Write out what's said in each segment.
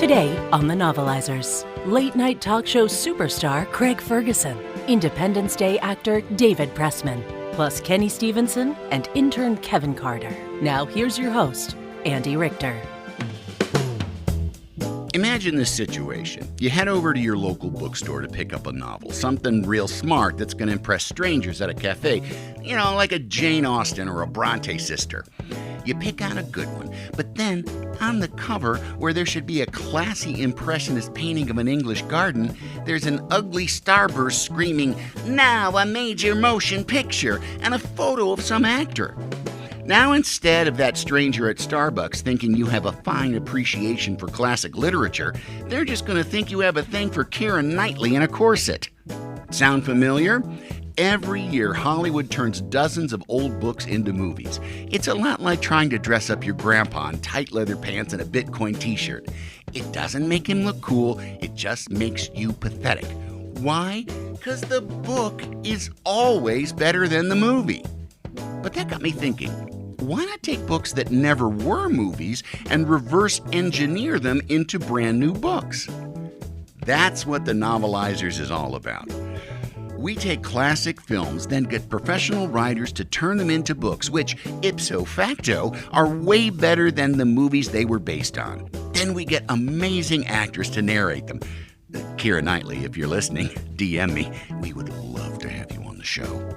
Today on the Novelizers, late-night talk show superstar Craig Ferguson, Independence Day actor David Pressman, plus Kenny Stevenson and intern Kevin Carter. Now here's your host, Andy Richter. Imagine this situation. You head over to your local bookstore to pick up a novel, something real smart that's going to impress strangers at a cafe, like a Jane Austen or a Bronte sister. You pick out a good one, but then on the cover, where there should be a classy impressionist painting of an English garden, there's an ugly starburst screaming, "Now a major motion picture," and a photo of some actor. Now, instead of that stranger at Starbucks thinking you have a fine appreciation for classic literature, they're just going to think you have a thing for Keira Knightley in a corset. Sound familiar? Every year, Hollywood turns dozens of old books into movies. It's a lot like trying to dress up your grandpa in tight leather pants and a Bitcoin t-shirt. It doesn't make him look cool, it just makes you pathetic. Why? Because the book is always better than the movie. But that got me thinking, why not take books that never were movies and reverse engineer them into brand new books? That's what the Novelizers is all about. We take classic films, then get professional writers to turn them into books, which, ipso facto, are way better than the movies they were based on. Then we get amazing actors to narrate them. Keira Knightley, if you're listening, DM me. We would love to have you on the show.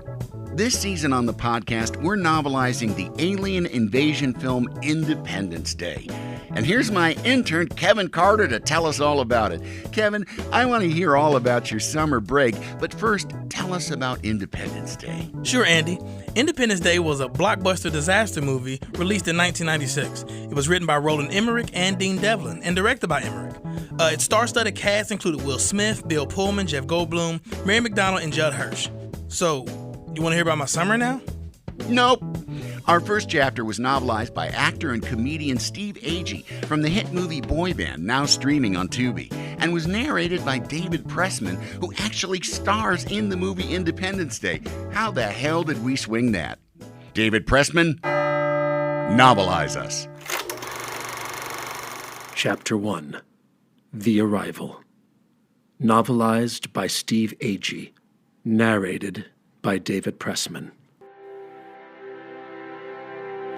This season on the podcast, we're novelizing the alien invasion film Independence Day. And here's my intern, Kevin Carter, to tell us all about it. Kevin, I want to hear all about your summer break, but first, tell us about Independence Day. Sure, Andy. Independence Day was a blockbuster disaster movie released in 1996. It was written by Roland Emmerich and Dean Devlin and directed by Emmerich. Its star-studded cast included Will Smith, Bill Pullman, Jeff Goldblum, Mary McDonnell, and Judd Hirsch. So, you want to hear about my summer now? Nope. Our first chapter was novelized by actor and comedian Steve Agee from the hit movie Boy Band, now streaming on Tubi, and was narrated by David Pressman, who actually stars in the movie Independence Day. How the hell did we swing that? David Pressman, novelize us. Chapter 1. The Arrival. Novelized by Steve Agee. Narrated by David Pressman.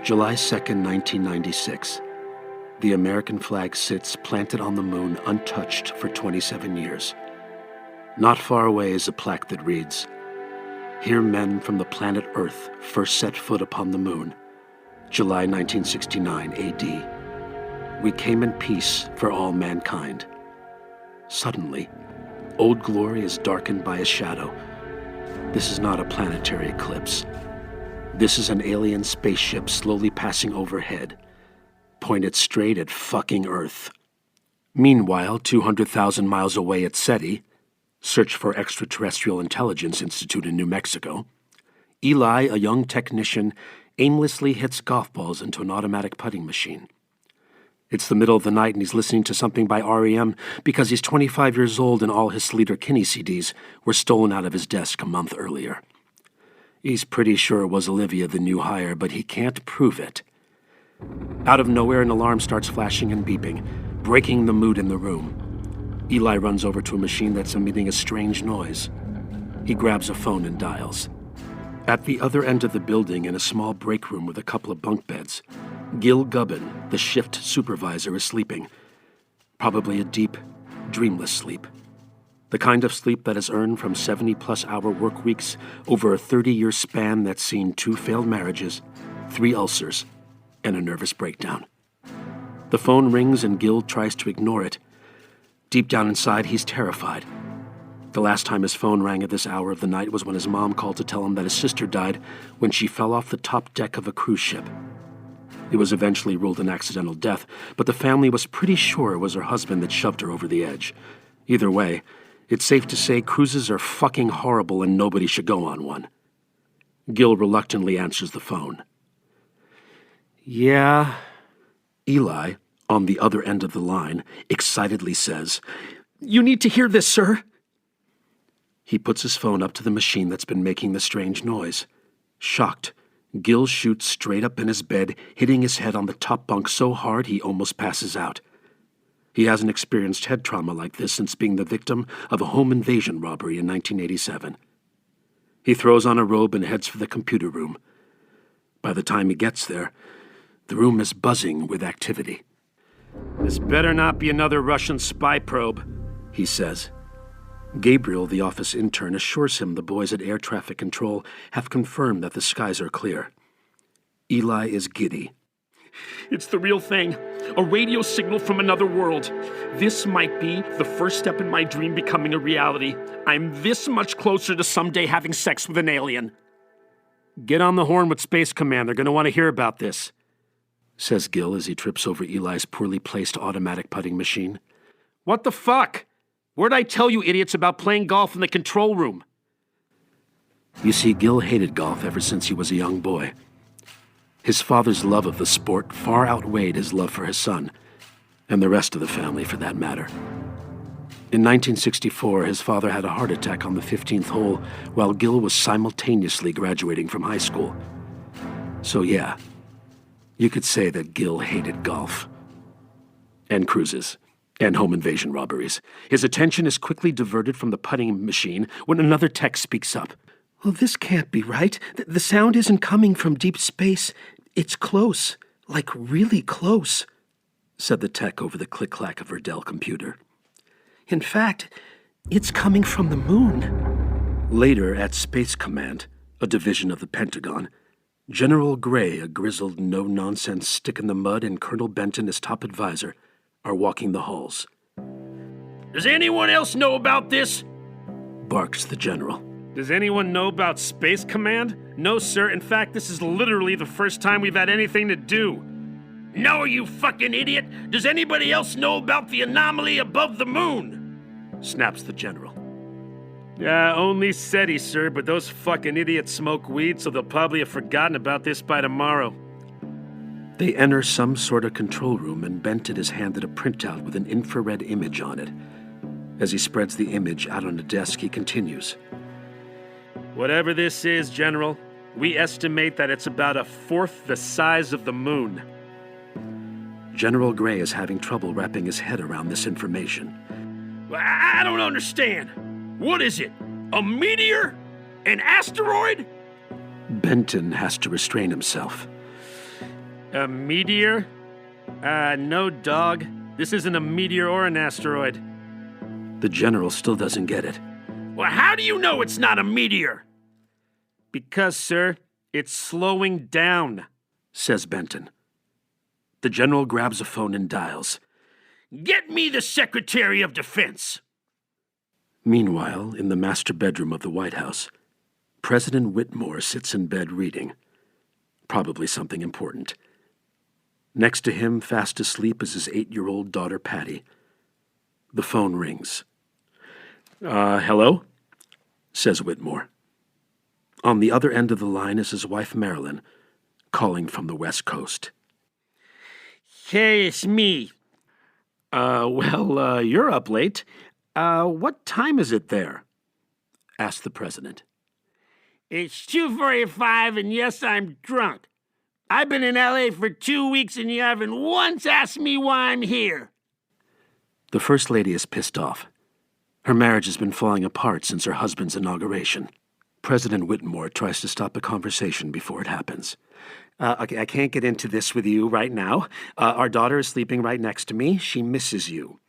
July 2nd, 1996. The American flag sits planted on the moon untouched for 27 years. Not far away is a plaque that reads, "Here men from the planet Earth first set foot upon the moon, July 1969 AD. We came in peace for all mankind." Suddenly, Old Glory is darkened by a shadow. This is not a planetary eclipse. This is an alien spaceship slowly passing overhead, pointed straight at fucking Earth. Meanwhile, 200,000 miles away at SETI, Search for Extraterrestrial Intelligence Institute in New Mexico, Eli, a young technician, aimlessly hits golf balls into an automatic putting machine. It's the middle of the night and he's listening to something by REM because he's 25 years old and all his Sleater Kinney CDs were stolen out of his desk a month earlier. He's pretty sure it was Olivia, the new hire, but he can't prove it. Out of nowhere, an alarm starts flashing and beeping, breaking the mood in the room. Eli runs over to a machine that's emitting a strange noise. He grabs a phone and dials. At the other end of the building, in a small break room with a couple of bunk beds, Gil Gubbin, the shift supervisor, is sleeping. Probably a deep, dreamless sleep. The kind of sleep that is earned from 70-plus hour work weeks over a 30-year span that's seen 2 failed marriages, 3 ulcers, and a nervous breakdown. The phone rings and Gil tries to ignore it. Deep down inside, he's terrified. The last time his phone rang at this hour of the night was when his mom called to tell him that his sister died when she fell off the top deck of a cruise ship. It was eventually ruled an accidental death, but the family was pretty sure it was her husband that shoved her over the edge. Either way, it's safe to say cruises are fucking horrible and nobody should go on one. Gil reluctantly answers the phone. "Yeah." Eli, on the other end of the line, excitedly says, "You need to hear this, sir." He puts his phone up to the machine that's been making the strange noise. Shocked, Gil shoots straight up in his bed, hitting his head on the top bunk so hard he almost passes out. He hasn't experienced head trauma like this since being the victim of a home invasion robbery in 1987. He throws on a robe and heads for the computer room. By the time he gets there, the room is buzzing with activity. "This better not be another Russian spy probe," he says. Gabriel, the office intern, assures him the boys at air traffic control have confirmed that the skies are clear. Eli is giddy. "It's the real thing. A radio signal from another world. This might be the first step in my dream becoming a reality. I'm this much closer to someday having sex with an alien." "Get on the horn with Space Command. They're going to want to hear about this," says Gil as he trips over Eli's poorly placed automatic putting machine. "What the fuck? Where'd I tell you idiots about playing golf in the control room?" You see, Gil hated golf ever since he was a young boy. His father's love of the sport far outweighed his love for his son, and the rest of the family for that matter. In 1964, his father had a heart attack on the 15th hole while Gil was simultaneously graduating from high school. So yeah, you could say that Gil hated golf. And cruises. And home invasion robberies. His attention is quickly diverted from the putting machine when another tech speaks up. "Well, this can't be right. The sound isn't coming from deep space. It's close, like really close," said the tech over the click-clack of her Dell computer. "In fact, it's coming from the moon." Later, at Space Command, a division of the Pentagon, General Gray, a grizzled, no-nonsense stick-in-the-mud, and Colonel Benton, his top advisor, are walking the halls. "Does anyone else know about this?" barks the general. "Does anyone know about Space Command?" "No, sir. In fact, this is literally the first time we've had anything to do." "No, you fucking idiot! Does anybody else know about the anomaly above the moon?" snaps the general. "Yeah, only SETI, sir, but those fucking idiots smoke weed, so they'll probably have forgotten about this by tomorrow." They enter some sort of control room, and Benton is handed a printout with an infrared image on it. As he spreads the image out on a desk, he continues. "Whatever this is, General, we estimate that it's about a fourth the size of the moon." General Gray is having trouble wrapping his head around this information. "I don't understand. What is it? A meteor? An asteroid?" Benton has to restrain himself. "A meteor? No, dog. This isn't a meteor or an asteroid." The general still doesn't get it. "Well, how do you know it's not a meteor?" "Because, sir, it's slowing down," says Benton. The general grabs a phone and dials. "Get me the Secretary of Defense." Meanwhile, in the master bedroom of the White House, President Whitmore sits in bed reading. Probably something important. Next to him, fast asleep, is his 8-year-old daughter, Patty. The phone rings. Hello?" says Whitmore. On the other end of the line is his wife, Marilyn, calling from the West Coast. "Hey, it's me." You're up late. What time is it there?" asked the president. "It's 2:45, and yes, I'm drunk. I've been in L.A. for 2 weeks, and you haven't once asked me why I'm here." The First Lady is pissed off. Her marriage has been falling apart since her husband's inauguration. President Whitmore tries to stop the conversation before it happens. Okay, I can't get into this with you right now. Our daughter is sleeping right next to me. She misses you."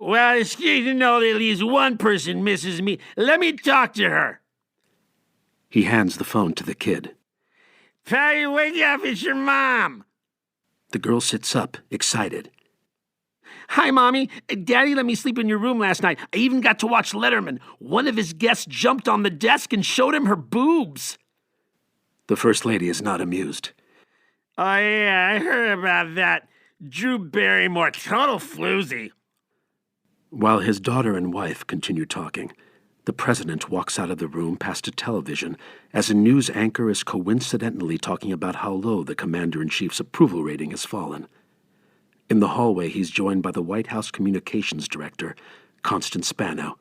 "Well, it's good to know that at least one person misses me. Let me talk to her." He hands the phone to the kid. "Patty, wake up, it's your mom." The girl sits up, excited. "Hi, Mommy. Daddy let me sleep in your room last night. I even got to watch Letterman. One of his guests jumped on the desk and showed him her boobs." The First Lady is not amused. "Oh, yeah, I heard about that. Drew Barrymore, total floozy." While his daughter and wife continue talking, the president walks out of the room past a television as a news anchor is coincidentally talking about how low the commander-in-chief's approval rating has fallen. In the hallway, he's joined by the White House Communications Director, Constance Spano.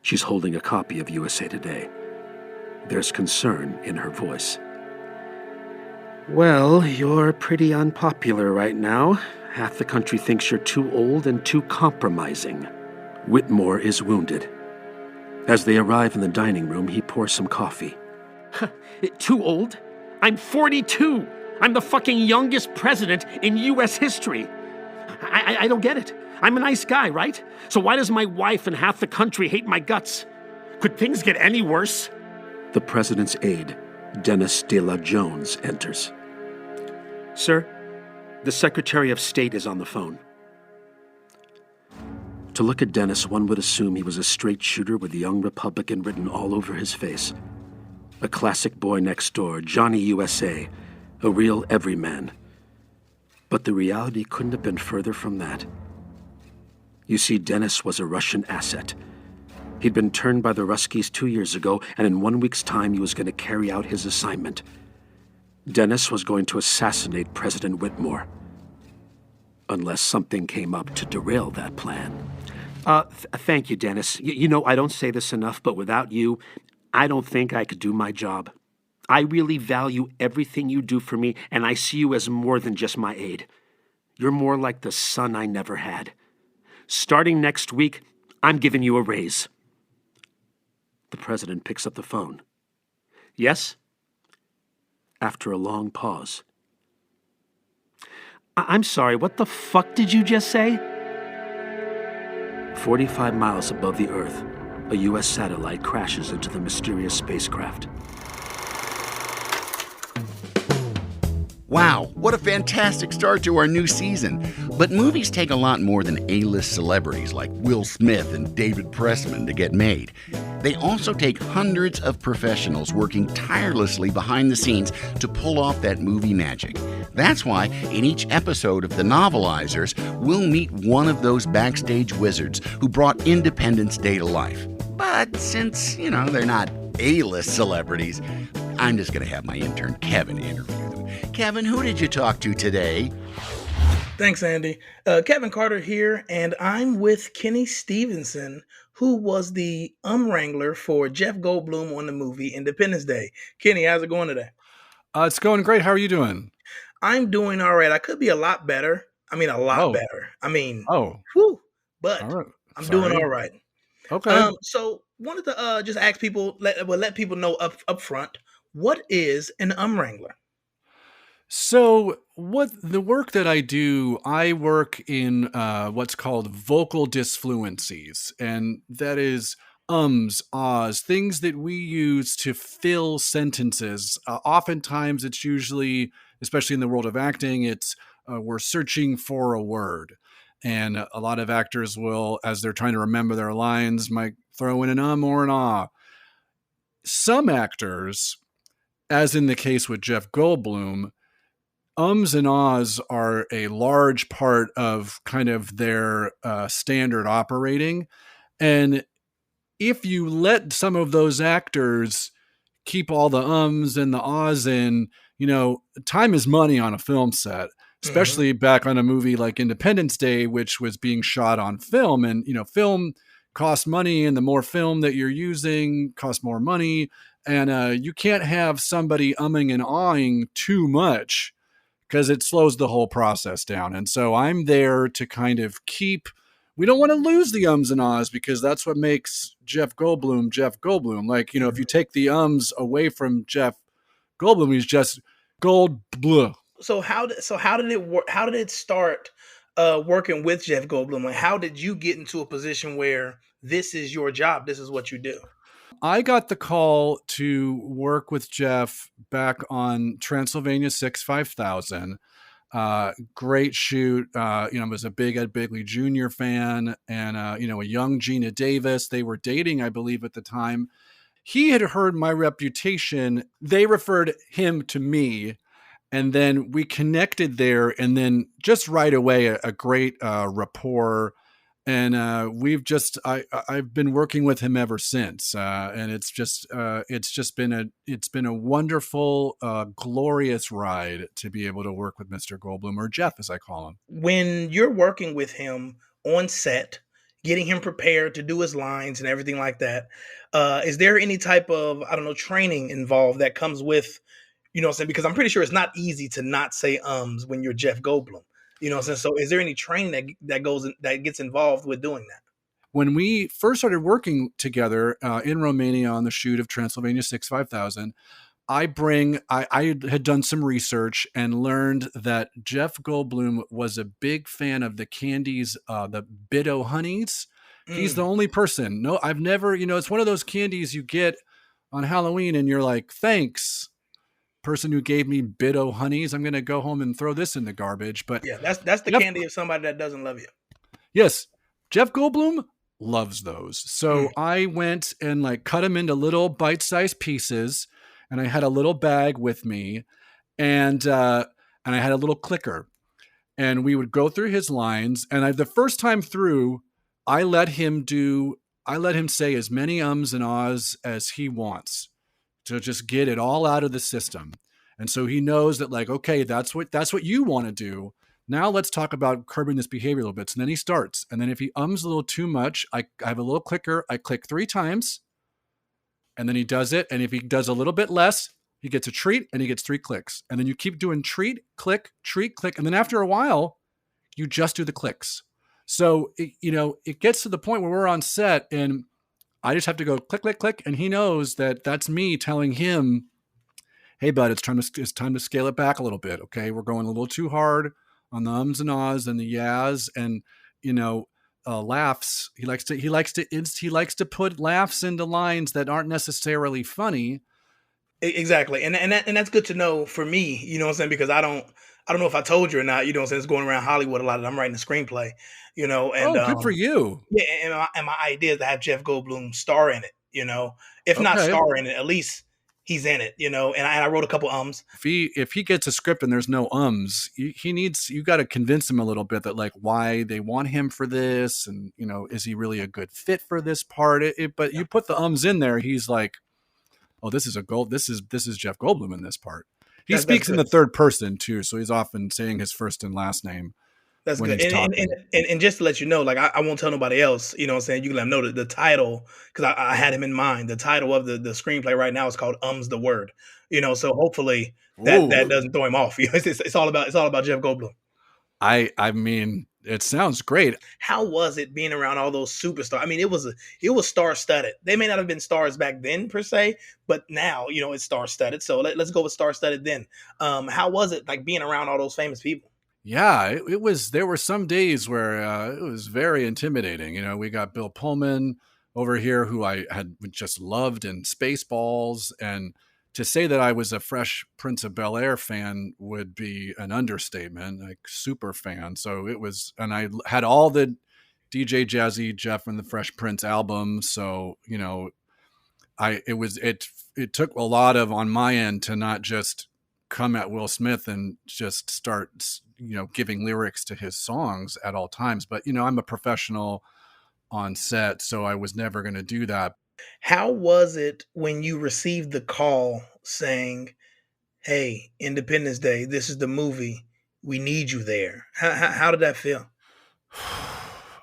She's holding a copy of USA Today. There's concern in her voice. Well, you're pretty unpopular right now. Half the country thinks you're too old and too compromising. Whitmore is wounded. As they arrive in the dining room, he pours some coffee. Too old? I'm 42. I'm the fucking youngest president in U.S. history. I don't get it. I'm a nice guy, right? So why does my wife and half the country hate my guts? Could things get any worse? The president's aide, Dennis de la Jones, enters. Sir, the Secretary of State is on the phone. To look at Dennis, one would assume he was a straight shooter with young Republican written all over his face. A classic boy next door, Johnny USA, a real everyman. But the reality couldn't have been further from that. You see, Dennis was a Russian asset. He'd been turned by the Ruskies 2 years ago, and in 1 week's time he was going to carry out his assignment. Dennis was going to assassinate President Whitmore. Unless something came up to derail that plan. Thank you, Dennis. You know, I don't say this enough, but without you, I don't think I could do my job. I really value everything you do for me, and I see you as more than just my aide. You're more like the son I never had. Starting next week, I'm giving you a raise. The president picks up the phone. Yes? After a long pause. I'm sorry, what the fuck did you just say? 45 miles above the Earth, a U.S. satellite crashes into the mysterious spacecraft. Wow, what a fantastic start to our new season. But movies take a lot more than A-list celebrities like Will Smith and David Pressman to get made. They also take hundreds of professionals working tirelessly behind the scenes to pull off that movie magic. That's why in each episode of the Novelizers, we'll meet one of those backstage wizards who brought Independence Day to life. But since, they're not A-list celebrities, I'm just going to have my intern Kevin interview them. Kevin, who did you talk to today? Thanks, Andy. Kevin Carter here, and I'm with Kenny Stevenson, who was the wrangler for Jeff Goldblum on the movie Independence Day. Kenny, how's it going today? It's going great. How are you doing? I'm doing all right. I could be a lot better. Better. Whew, but all right. I'm doing all right. Okay. So wanted to just ask people, let people know up front, what is an wrangler? So what the work that I do, I work in what's called vocal disfluencies, and that is ahs, things that we use to fill sentences. Oftentimes it's usually, especially in the world of acting, it's we're searching for a word. And a lot of actors will, as they're trying to remember their lines, might throw in an or an ah. Some actors, as in the case with Jeff Goldblum, ums and ahs are a large part of kind of their standard operating. And if you let some of those actors keep all the ums and the ahs in, time is money on a film set, especially back on a movie like Independence Day, which was being shot on film. And, film costs money, and the more film that you're using costs more money. And you can't have somebody umming and ahhing too much, because it slows the whole process down. And so I'm there to kind of we don't want to lose the ums and ahs, because that's what makes Jeff Goldblum. Like, if you take the ums away from Jeff Goldblum, he's just Goldblum. So how did it work? How did it start working with Jeff Goldblum? Like, how did you get into a position where this is your job? This is what you do. I got the call to work with Jeff back on Transylvania 6-5000. Great shoot. I was a big Ed Begley Jr. fan, and, a young Gina Davis. They were dating, I believe, at the time. He had heard my reputation. They referred him to me, and then we connected there, and then just right away, a great rapport. And I've been working with him ever since, and it's been a wonderful, glorious ride to be able to work with Mr. Goldblum, or Jeff, as I call him. When you're working with him on set, getting him prepared to do his lines and everything like that, is there any type of training involved that comes with You know what I'm saying? Because I'm pretty sure it's not easy to not say when you're Jeff Goldblum. You know what I'm saying? So is there any training that gets involved with doing that? When we first started working together in Romania on the shoot of Transylvania 65000, I had done some research and learned that Jeff Goldblum was a big fan of the candies, the Bit-O Honeys. He's the only person. No, I've never, it's one of those candies you get on Halloween and you're like, thanks, person who gave me Bit-O Honeys. I'm going to go home and throw this in the garbage. But yeah, that's the candy of somebody that doesn't love you. Yes, Jeff Goldblum loves those. So I went and like cut them into little bite-sized pieces, and I had a little bag with me, and I had a little clicker, and we would go through his lines. And the first time through, I let him say as many ums and ahs as he wants to just get it all out of the system. And so he knows that, like, okay, that's what you want to do. Now let's talk about curbing this behavior a little bit. So then he starts. And then if he ums a little too much, I have a little clicker. I click 3 times. And then he does it. And if he does a little bit less, he gets a treat and he gets 3 clicks. And then you keep doing treat, click, treat, click. And then after a while, you just do the clicks. So, it gets to the point where we're on set and I just have to go click, click, click. And he knows that that's me telling him, hey, bud, it's time to scale it back a little bit. Okay. We're going a little too hard on the ums and ahs and the yas and, laughs. He likes to put laughs into lines that aren't necessarily funny. Exactly. And that's good to know for me, you know what I'm saying? Because I don't know if I told you or not, you know what I'm saying? It's going around Hollywood a lot. I'm writing a screenplay, and good for you. Yeah. And my idea is to have Jeff Goldblum star in it, if not star in it, at least he's in it, and I wrote a couple ums. If he gets a script and there's no ums, you got to convince him a little bit that like why they want him for this. And, is he really a good fit for this part? But you put the ums in there. He's like, oh, this is Jeff Goldblum in this part. He speaks in the third person too. So he's often saying his first and last name. That's good. And just to let you know, like I won't tell nobody else, you know what I'm saying? You can let them know the title, because I had him in mind. The title of the screenplay right now is called Ums the Word. So hopefully that doesn't throw him off. It's all about Jeff Goldblum. I mean, it sounds great. How was it being around all those superstars? I mean, it was star-studded. They may not have been stars back then per se, but now, it's star-studded. So let's go with star-studded then. How was it like being around all those famous people? Yeah, it was. There were some days where it was very intimidating. We got Bill Pullman over here, who I had just loved in Spaceballs, and to say that I was a Fresh Prince of Bel-Air fan would be an understatement. Like super fan. So it was, and I had all the DJ Jazzy Jeff and the Fresh Prince albums. So it took a lot on my end to not just come at Will Smith and just start giving lyrics to his songs at all times. But I'm a professional on set, so I was never going to do that. How was it when you received the call saying, hey, Independence Day, this is the movie, we need you there? How did that feel?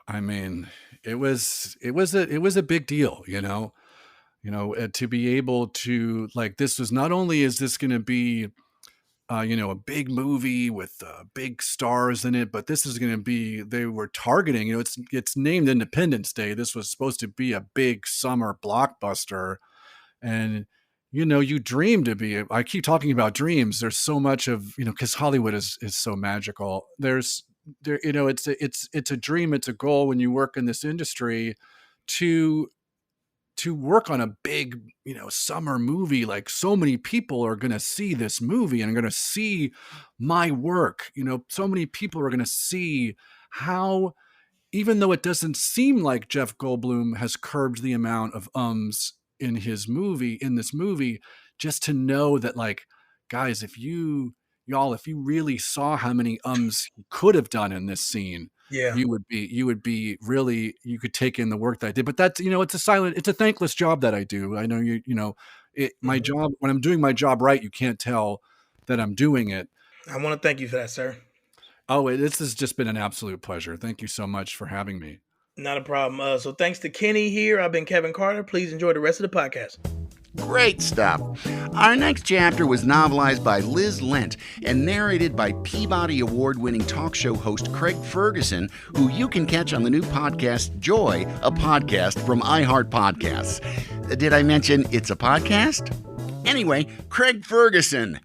I mean, it was a big deal, to be able to, like, this was not only is this going to be a big movie with big stars in it, but this is going to be, they were targeting, it's named Independence Day. This was supposed to be a big summer blockbuster. And, you dream to be, I keep talking about dreams. There's so much of, cause Hollywood is so magical. It's a dream. It's a goal when you work in this industry to work on a big, summer movie. Like, so many people are going to see this movie and are going to see my work. So many people are going to see how, even though it doesn't seem like Jeff Goldblum has curbed the amount of ums in this movie, just to know that, like, guys, if you really saw how many ums he could have done in this scene, yeah, you would be really, you could take in the work that I did. But that's, it's a thankless job that I do. I know my job, when I'm doing my job right, you can't tell that I'm doing it. I want to thank you for that, sir. Oh, this has just been an absolute pleasure. Thank you so much for having me. Not a problem. So thanks to Kenny here. I've been Kevin Carter. Please enjoy the rest of the podcast. Great stuff. Our next chapter was novelized by Liz Lent and narrated by Peabody Award-winning talk show host Craig Ferguson, who you can catch on the new podcast Joy, a podcast from iHeart Podcasts. Did I mention it's a podcast? Anyway, Craig Ferguson,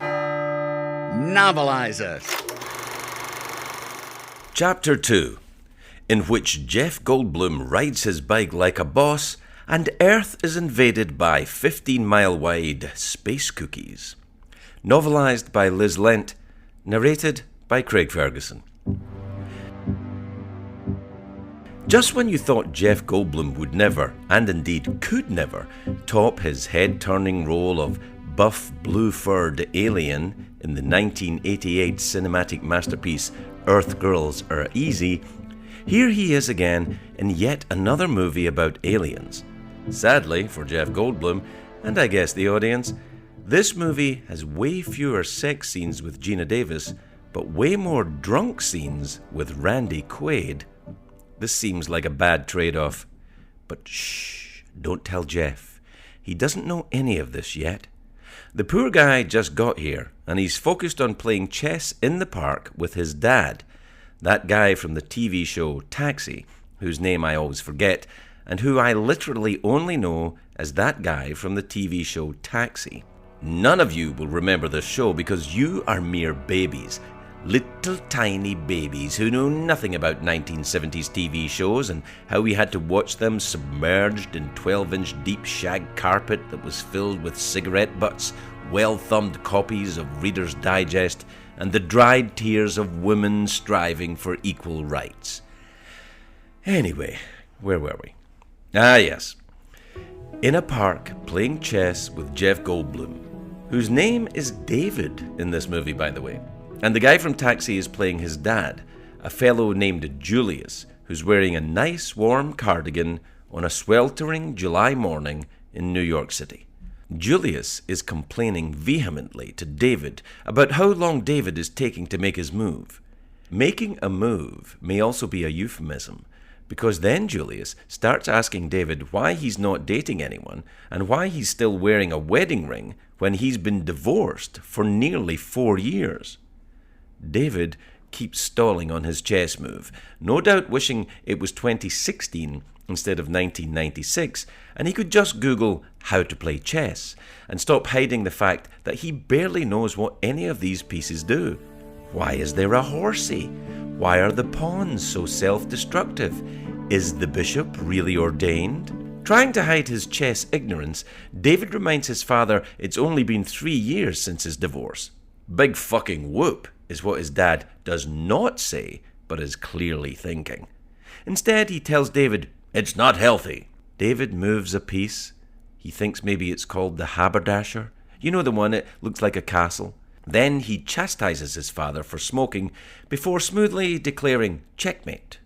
Novelizers. Chapter 2, in which Jeff Goldblum rides his bike like a boss and Earth is invaded by 15-mile-wide space cookies. Novelized by Liz Lent, narrated by Craig Ferguson. Just when you thought Jeff Goldblum would never, and indeed could never, top his head-turning role of buff, blue-furred alien in the 1988 cinematic masterpiece Earth Girls Are Easy, here he is again in yet another movie about aliens. Sadly for Jeff Goldblum, and I guess the audience, this movie has way fewer sex scenes with Geena Davis, but way more drunk scenes with Randy Quaid. This seems like a bad trade-off. But shh, don't tell Jeff. He doesn't know any of this yet. The poor guy just got here, and he's focused on playing chess in the park with his dad, that guy from the TV show Taxi, whose name I always forget, and who I literally only know as that guy from the TV show Taxi. None of you will remember this show because you are mere babies, little tiny babies who know nothing about 1970s TV shows and how we had to watch them submerged in 12-inch deep shag carpet that was filled with cigarette butts, well-thumbed copies of Reader's Digest, and the dried tears of women striving for equal rights. Anyway, where were we? Ah, yes. In a park playing chess with Jeff Goldblum, whose name is David in this movie, by the way. And the guy from Taxi is playing his dad, a fellow named Julius, who's wearing a nice warm cardigan on a sweltering July morning in New York City. Julius is complaining vehemently to David about how long David is taking to make his move. Making a move may also be a euphemism, because then Julius starts asking David why he's not dating anyone and why he's still wearing a wedding ring when he's been divorced for nearly 4 years. David keeps stalling on his chess move, no doubt wishing it was 2016 instead of 1996, and he could just Google how to play chess and stop hiding the fact that he barely knows what any of these pieces do. Why is there a horsey? Why are the pawns so self-destructive? Is the bishop really ordained? Trying to hide his chess ignorance, David reminds his father it's only been 3 years since his divorce. Big fucking whoop is what his dad does not say, but is clearly thinking. Instead, he tells David, it's not healthy. David moves a piece. He thinks maybe it's called the haberdasher. You know, the one that looks like a castle. Then he chastises his father for smoking before smoothly declaring checkmate,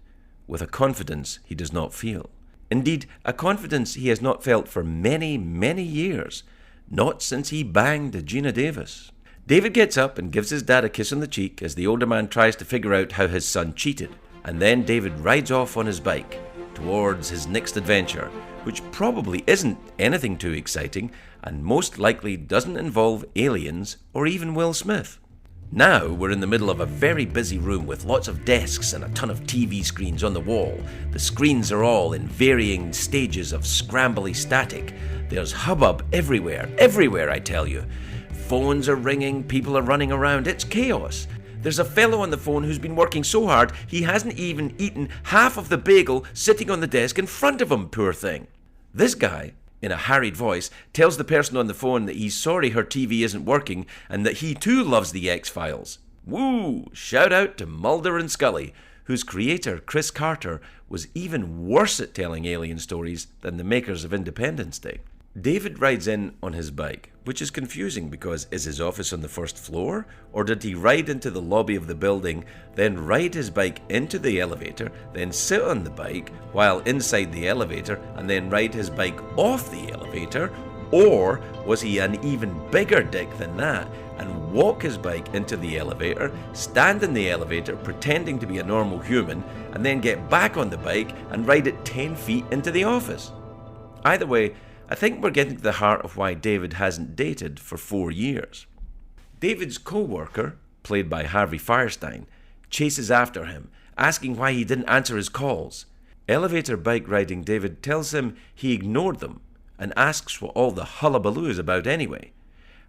with a confidence he does not feel. Indeed, a confidence he has not felt for many, many years, not since he banged Geena Davis. David gets up and gives his dad a kiss on the cheek as the older man tries to figure out how his son cheated, and then David rides off on his bike towards his next adventure, which probably isn't anything too exciting and most likely doesn't involve aliens or even Will Smith. Now we're in the middle of a very busy room with lots of desks and a ton of TV screens on the wall. The screens are all in varying stages of scrambly static. There's hubbub everywhere I tell you. Phones are ringing, people are running around, it's chaos. There's a fellow on the phone who's been working so hard he hasn't even eaten half of the bagel sitting on the desk in front of him, poor thing. This guy, in a harried voice, tells the person on the phone that he's sorry her TV isn't working and that he too loves the X-Files. Woo! Shout out to Mulder and Scully, whose creator, Chris Carter, was even worse at telling alien stories than the makers of Independence Day. David rides in on his bike, which is confusing because is his office on the first floor? Or did he ride into the lobby of the building, then ride his bike into the elevator, then sit on the bike while inside the elevator, and then ride his bike off the elevator? Or was he an even bigger dick than that and walk his bike into the elevator, stand in the elevator pretending to be a normal human, and then get back on the bike and ride it 10 feet into the office? Either way, I think we're getting to the heart of why David hasn't dated for 4 years. David's co-worker, played by Harvey Fierstein, chases after him, asking why he didn't answer his calls. Elevator bike riding David tells him he ignored them and asks what all the hullabaloo is about anyway.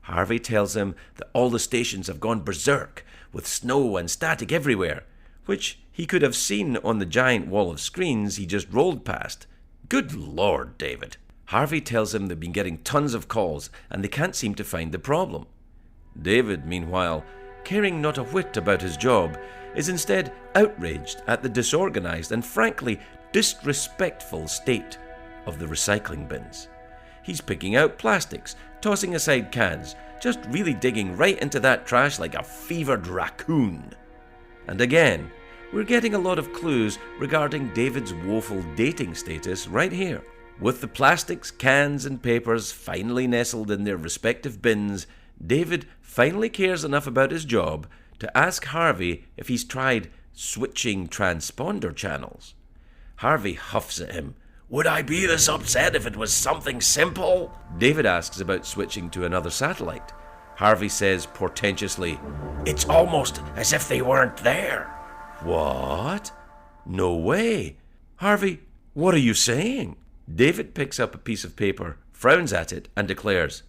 Harvey tells him that all the stations have gone berserk with snow and static everywhere, which he could have seen on the giant wall of screens he just rolled past. Good Lord, David. Harvey tells him they've been getting tons of calls and they can't seem to find the problem. David, meanwhile, caring not a whit about his job, is instead outraged at the disorganized and frankly disrespectful state of the recycling bins. He's picking out plastics, tossing aside cans, just really digging right into that trash like a fevered raccoon. And again, we're getting a lot of clues regarding David's woeful dating status right here. With the plastics, cans and papers finally nestled in their respective bins, David finally cares enough about his job to ask Harvey if he's tried switching transponder channels. Harvey huffs at him. Would I be this upset if it was something simple? David asks about switching to another satellite. Harvey says portentously, It's almost as if they weren't there. What? No way. Harvey, what are you saying? David picks up a piece of paper, frowns at it, and declares,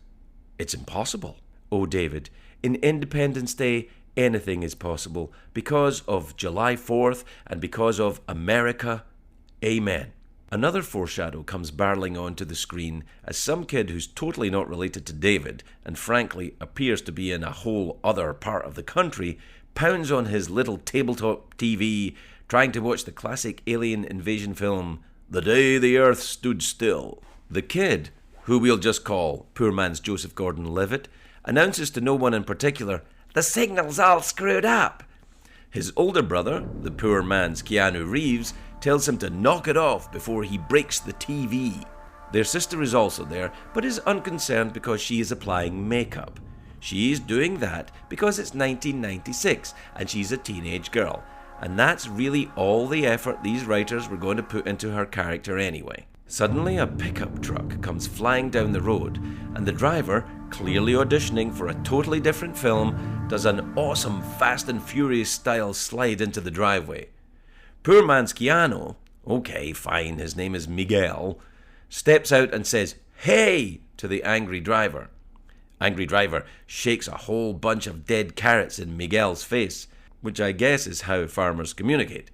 It's impossible. Oh, David, in Independence Day, anything is possible because of July 4th and because of America. Amen. Another foreshadow comes barreling onto the screen as some kid who's totally not related to David and frankly appears to be in a whole other part of the country pounds on his little tabletop TV trying to watch the classic alien invasion film The Day the Earth Stood Still. The kid, who we'll just call poor man's Joseph Gordon-Levitt, announces to no one in particular, The signal's all screwed up. His older brother, the poor man's Keanu Reeves, tells him to knock it off before he breaks the TV. Their sister is also there, but is unconcerned because she is applying makeup. She's doing that because it's 1996 and she's a teenage girl, and that's really all the effort these writers were going to put into her character anyway. Suddenly a pickup truck comes flying down the road, and the driver, clearly auditioning for a totally different film, does an awesome Fast and Furious style slide into the driveway. Poor man's Keanu, okay, fine, his name is Miguel, steps out and says, Hey, to the angry driver. Angry driver shakes a whole bunch of dead carrots in Miguel's face, which I guess is how farmers communicate,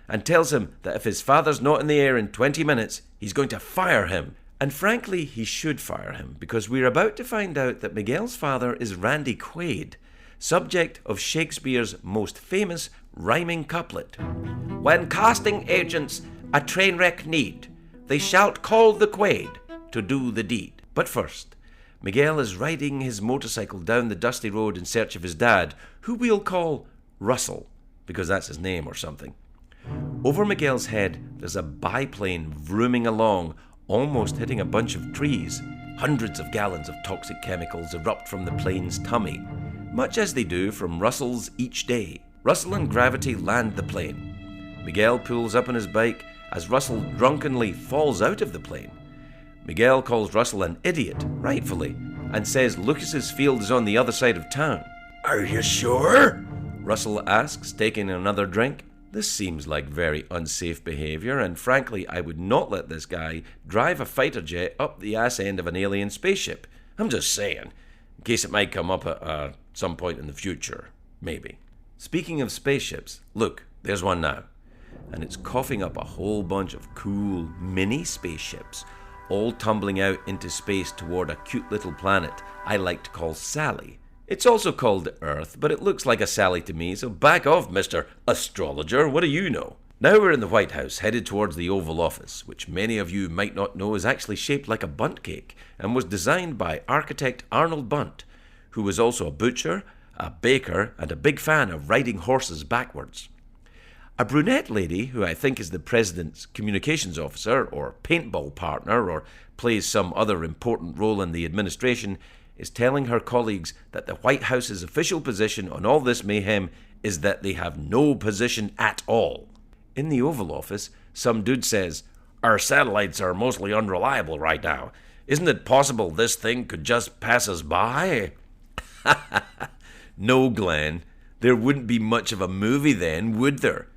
and tells him that if his father's not in the air in 20 minutes, he's going to fire him. And frankly, he should fire him, because we're about to find out that Miguel's father is Randy Quaid, subject of Shakespeare's most famous rhyming couplet. When casting agents a train wreck need, they shalt call the Quaid to do the deed. But first, Miguel is riding his motorcycle down the dusty road in search of his dad, who we'll call Russell, because that's his name or something. Over Miguel's head, there's a biplane vrooming along, almost hitting a bunch of trees. Hundreds of gallons of toxic chemicals erupt from the plane's tummy, much as they do from Russell's each day. Russell and Gravity land the plane. Miguel pulls up on his bike as Russell drunkenly falls out of the plane. Miguel calls Russell an idiot, rightfully, and says Lucas's field is on the other side of town. Are you sure? Russell asks, taking another drink. This seems like very unsafe behavior, and frankly, I would not let this guy drive a fighter jet up the ass end of an alien spaceship. I'm just saying, in case it might come up at some point in the future. Maybe. Speaking of spaceships, look, there's one now. And it's coughing up a whole bunch of cool mini spaceships, all tumbling out into space toward a cute little planet I like to call Sally. It's also called Earth, but it looks like a Sally to me, so back off, Mr. Astrologer, what do you know? Now we're in the White House, headed towards the Oval Office, which many of you might not know is actually shaped like a bundt cake, and was designed by architect Arnold Bundt, who was also a butcher, a baker, and a big fan of riding horses backwards. A brunette lady, who I think is the president's communications officer, or paintball partner, or plays some other important role in the administration, is telling her colleagues that the White House's official position on all this mayhem is that they have no position at all. In the Oval Office, some dude says, Our satellites are mostly unreliable right now. Isn't it possible this thing could just pass us by? No, Glenn. There wouldn't be much of a movie then, would there?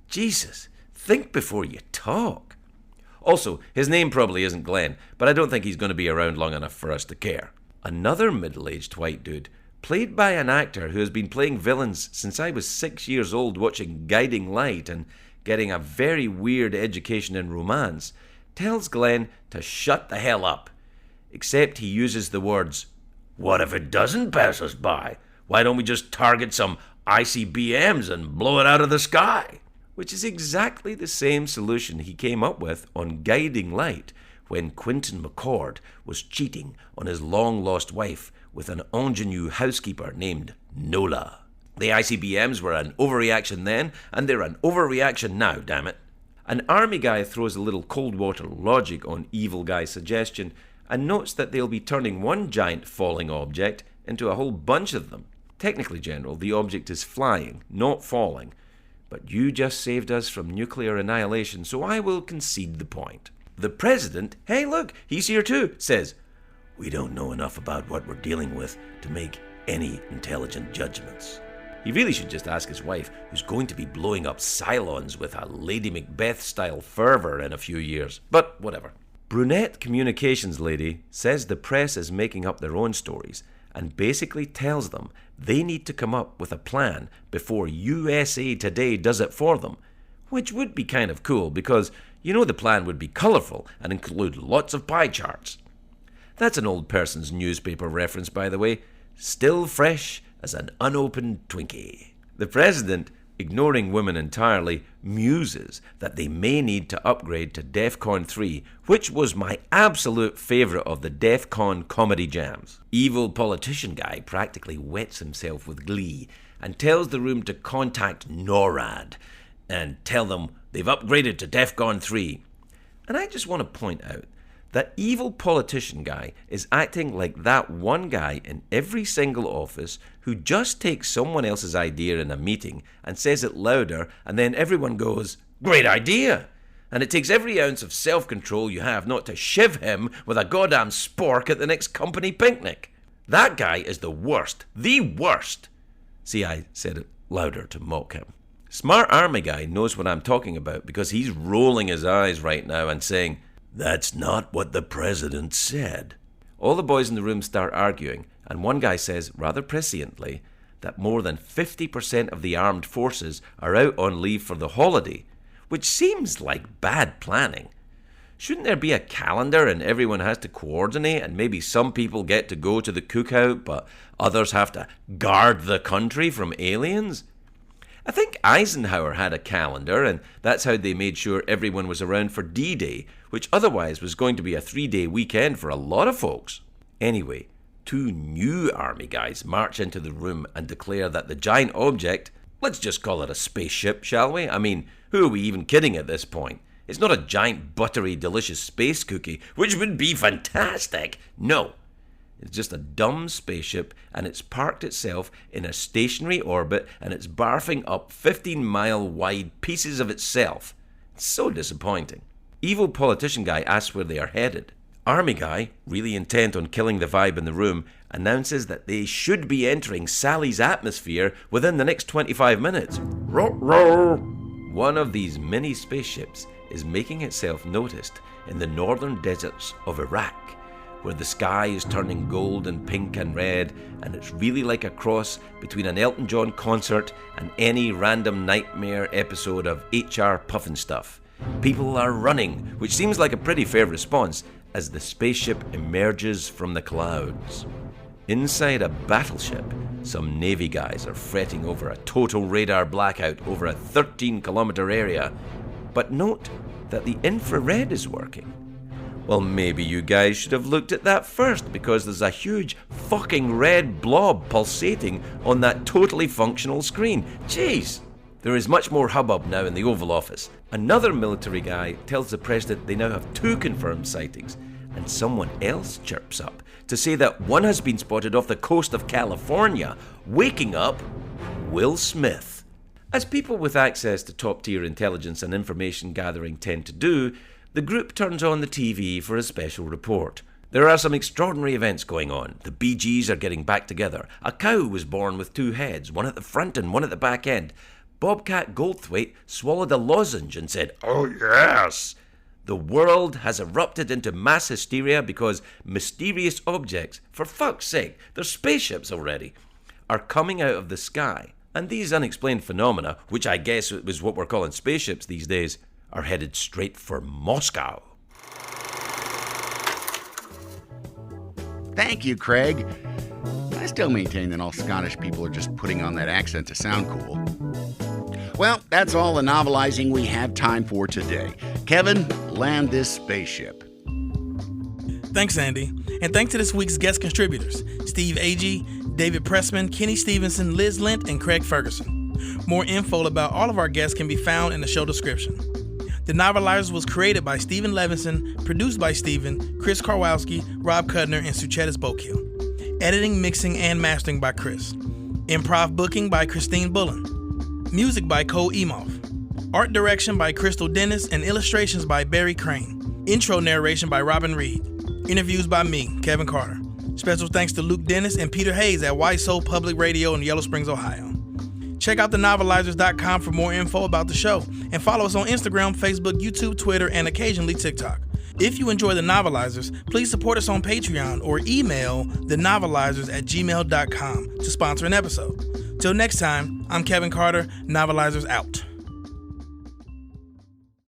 Jesus, think before you talk. Also, his name probably isn't Glenn, but I don't think he's going to be around long enough for us to care. Another middle-aged white dude, played by an actor who has been playing villains since I was 6 years old watching Guiding Light and getting a very weird education in romance, tells Glenn to shut the hell up. Except he uses the words, "What if it doesn't pass us by? Why don't we just target some ICBMs and blow it out of the sky?" Which is exactly the same solution he came up with on Guiding Light when Quentin McCord was cheating on his long-lost wife with an ingenue housekeeper named Nola. The ICBMs were an overreaction then, and they're an overreaction now, damn it. An army guy throws a little cold water logic on evil guy's suggestion and notes that they'll be turning one giant falling object into a whole bunch of them. Technically, General, the object is flying, not falling. But you just saved us from nuclear annihilation, so I will concede the point. The president, hey look, he's here too, says, "We don't know enough about what we're dealing with to make any intelligent judgments." He really should just ask his wife, who's going to be blowing up Cylons with a Lady Macbeth-style fervour in a few years. But whatever. Brunette communications lady says the press is making up their own stories and basically tells them they need to come up with a plan before USA Today does it for them, which would be kind of cool because, you know, the plan would be colourful and include lots of pie charts. That's an old person's newspaper reference, by the way, still fresh as an unopened Twinkie. The president, ignoring women entirely, muses that they may need to upgrade to DEFCON 3, which was my absolute favourite of the DEFCON comedy jams. Evil politician guy practically wets himself with glee and tells the room to contact NORAD and tell them they've upgraded to DEFCON 3. And I just want to point out that evil politician guy is acting like that one guy in every single office who just takes someone else's idea in a meeting and says it louder, and then everyone goes, "Great idea!" And it takes every ounce of self-control you have not to shiv him with a goddamn spork at the next company picnic. That guy is the worst. The worst. See, I said it louder to mock him. Smart army guy knows what I'm talking about because he's rolling his eyes right now and saying, "That's not what the president said." All the boys in the room start arguing, and one guy says, rather presciently, that more than 50% of the armed forces are out on leave for the holiday, which seems like bad planning. Shouldn't there be a calendar and everyone has to coordinate, and maybe some people get to go to the cookout, but others have to guard the country from aliens? I think Eisenhower had a calendar, and that's how they made sure everyone was around for D-Day, which otherwise was going to be a 3-day weekend for a lot of folks. Anyway, two new army guys march into the room and declare that the giant object, let's just call it a spaceship, shall we? I mean, who are we even kidding at this point? It's not a giant, buttery, delicious space cookie, which would be fantastic. No. It's just a dumb spaceship, and it's parked itself in a stationary orbit, and it's barfing up 15-mile wide pieces of itself. It's so disappointing. Evil politician guy asks where they are headed. Army guy, really intent on killing the vibe in the room, announces that they should be entering Sally's atmosphere within the next 25 minutes. Ruh-roh! One of these mini spaceships is making itself noticed in the northern deserts of Iraq, where the sky is turning gold and pink and red, and it's really like a cross between an Elton John concert and any random nightmare episode of HR Pufnstuf. People are running, which seems like a pretty fair response, as the spaceship emerges from the clouds. Inside a battleship, some Navy guys are fretting over a total radar blackout over a 13-kilometer area. But note that the infrared is working. Well, maybe you guys should have looked at that first, because there's a huge fucking red blob pulsating on that totally functional screen. Jeez! There is much more hubbub now in the Oval Office. Another military guy tells the president they now have 2 confirmed sightings, and someone else chirps up to say that one has been spotted off the coast of California, waking up Will Smith. As people with access to top-tier intelligence and information gathering tend to do, the group turns on the TV for a special report. There are some extraordinary events going on. The Bee Gees are getting back together. A cow was born with 2 heads, one at the front and one at the back end. Bobcat Goldthwait swallowed a lozenge and said, "Oh yes!" The world has erupted into mass hysteria because mysterious objects, for fuck's sake, they're spaceships already, are coming out of the sky. And these unexplained phenomena, which I guess was what we're calling spaceships these days, are headed straight for Moscow. Thank you, Craig. I still maintain that all Scottish people are just putting on that accent to sound cool. Well, that's all the novelizing we have time for today. Kevin, land this spaceship. Thanks, Andy. And thanks to this week's guest contributors, Steve Agee, David Pressman, Kenny Stevenson, Liz Lent, and Craig Ferguson. More info about all of our guests can be found in the show description. The Novelizers was created by Stephen Levinson, produced by Stephen, Chris Karwowski, Rob Cudner, and Suchetis Bokiel. Editing, mixing, and mastering by Chris. Improv booking by Christine Bullen. Music by Cole Emoff. Art direction by Crystal Dennis and illustrations by Barry Crane. Intro narration by Robin Reed. Interviews by me, Kevin Carter. Special thanks to Luke Dennis and Peter Hayes at White Soul Public Radio in Yellow Springs, Ohio. Check out thenovelizers.com for more info about the show and follow us on Instagram, Facebook, YouTube, Twitter, and occasionally TikTok. If you enjoy The Novelizers, please support us on Patreon or email thenovelizers@gmail.com to sponsor an episode. Till next time, I'm Kevin Carter, Novelizers out.